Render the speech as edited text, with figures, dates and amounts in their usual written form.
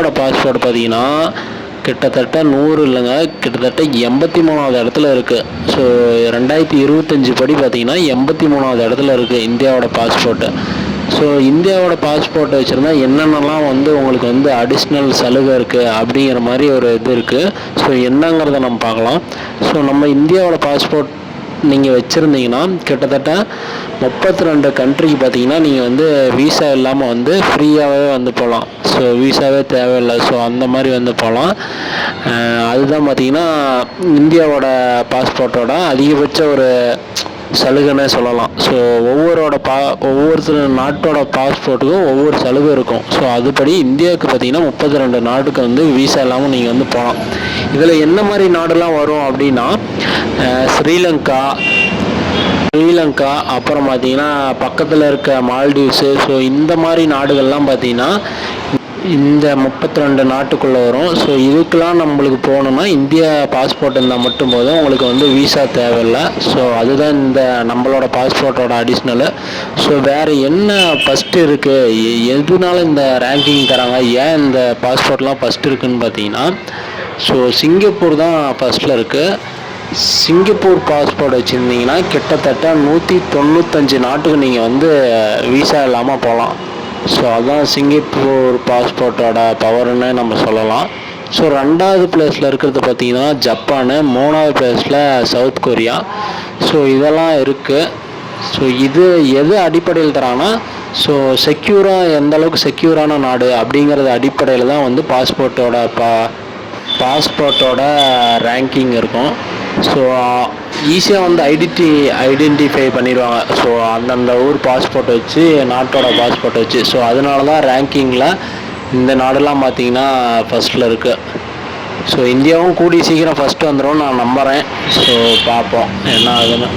இந்தியாவோட பாஸ்போர்ட் பார்த்தீங்கன்னா கிட்டத்தட்ட 100 இல்லைங்க, கிட்டத்தட்ட 83வது இடத்துல இருக்குது. ஸோ 2025 படி பார்த்தீங்கன்னா 83வது இடத்துல இருக்குது இந்தியாவோட பாஸ்போர்ட்டு. ஸோ இந்தியாவோட பாஸ்போர்ட்டை வச்சுருந்தா என்னென்னலாம் வந்து உங்களுக்கு வந்து அடிஷ்னல் சலுகை இருக்குது அப்படிங்கிற மாதிரி ஒரு இது இருக்குது. ஸோ என்னங்கிறத நம்ம பார்க்கலாம். ஸோ நம்ம இந்தியாவோட பாஸ்போர்ட் நீங்கள் வச்சுருந்தீங்கன்னா கிட்டத்தட்ட 32 கண்ட்ரிக்கு பார்த்தீங்கன்னா நீங்கள் வந்து வீசா இல்லாமல் வந்து ஃப்ரீயாகவே வந்து போகலாம். ஸோ வீசாவே தேவையில்லை. ஸோ அந்த மாதிரி வந்து போகலாம். அதுதான் பார்த்தீங்கன்னா இந்தியாவோட பாஸ்போர்ட்டோட அதிகபட்ச ஒரு சலுகைன்னே சொல்லலாம். ஸோ ஒவ்வொரு நாட்டோட பாஸ்போர்ட்டுக்கும் ஒவ்வொரு சலுகை இருக்கும். ஸோ அதுபடி இந்தியாவுக்கு பார்த்தீங்கன்னா 32 நாட்டுக்கு வந்து வீசா இல்லாமல் நீங்கள் வந்து போகலாம். இதில் என்ன மாதிரி நாடுலாம் வரும் அப்படின்னா ஸ்ரீலங்கா, அப்புறம் பார்த்தீங்கன்னா பக்கத்தில் இருக்க மால்டீவ்ஸு. ஸோ இந்த மாதிரி நாடுகள்லாம் பார்த்தீங்கன்னா இந்த 32 நாட்டுக்குள்ளே வரும். ஸோ இதுக்கெலாம் நம்மளுக்கு போகணுன்னா இந்தியா பாஸ்போர்ட் இருந்தால் மட்டும் போதும், உங்களுக்கு வந்து வீசா தேவையில்லை. ஸோ அதுதான் இந்த நம்மளோட பாஸ்போர்ட்டோட அடிஷ்னலு. ஸோ வேறு என்ன ஃபஸ்ட்டு இருக்குது, எதுனால இந்த ரேங்கிங் தராங்க, ஏன் இந்த பாஸ்போர்ட்லாம் ஃபஸ்ட்டு இருக்குதுன்னு பார்த்தீங்கன்னா, ஸோ சிங்கப்பூர் தான் ஃபஸ்ட்டில் இருக்குது. சிங்கப்பூர் பாஸ்போர்ட் வச்சுருந்தீங்கன்னா கிட்டத்தட்ட 195 நாட்டுக்கு நீங்கள் வந்து வீசா இல்லாமல் போகலாம். ஸோ அதுதான் சிங்கப்பூர் பாஸ்போர்ட்டோட பவர்னு நம்ம சொல்லலாம். ஸோ 2வது பிளேஸில் இருக்கிறது பார்த்திங்கன்னா ஜப்பானு, 3வது பிளேஸில் சவுத் கொரியா. ஸோ இதெல்லாம் இருக்குது. ஸோ இது எது அடிப்படையில் தராங்கன்னா, ஸோ செக்யூராக எந்த அளவுக்கு செக்யூரான நாடு அப்படிங்கிறது அடிப்படையில் தான் வந்து பாஸ்போர்ட்டோட ரேங்கிங் இருக்கும். ஸோ ஈஸியாக வந்து ஐடென்டிஃபை பண்ணிடுவாங்க. ஸோ அந்தந்த ஊர் பாஸ்போர்ட் வச்சு, நாட்டோட பாஸ்போர்ட் வச்சு. ஸோ அதனால தான் ரேங்கிங்கில் இந்த நாடெல்லாம் பார்த்திங்கன்னா ஃபஸ்ட்டில் இருக்குது. ஸோ இந்தியாவும் கூடிய சீக்கிரம் ஃபஸ்ட்டு வந்துடும் நான் நம்புகிறேன். ஸோ பார்ப்போம் என்ன ஆகுதுன்னு.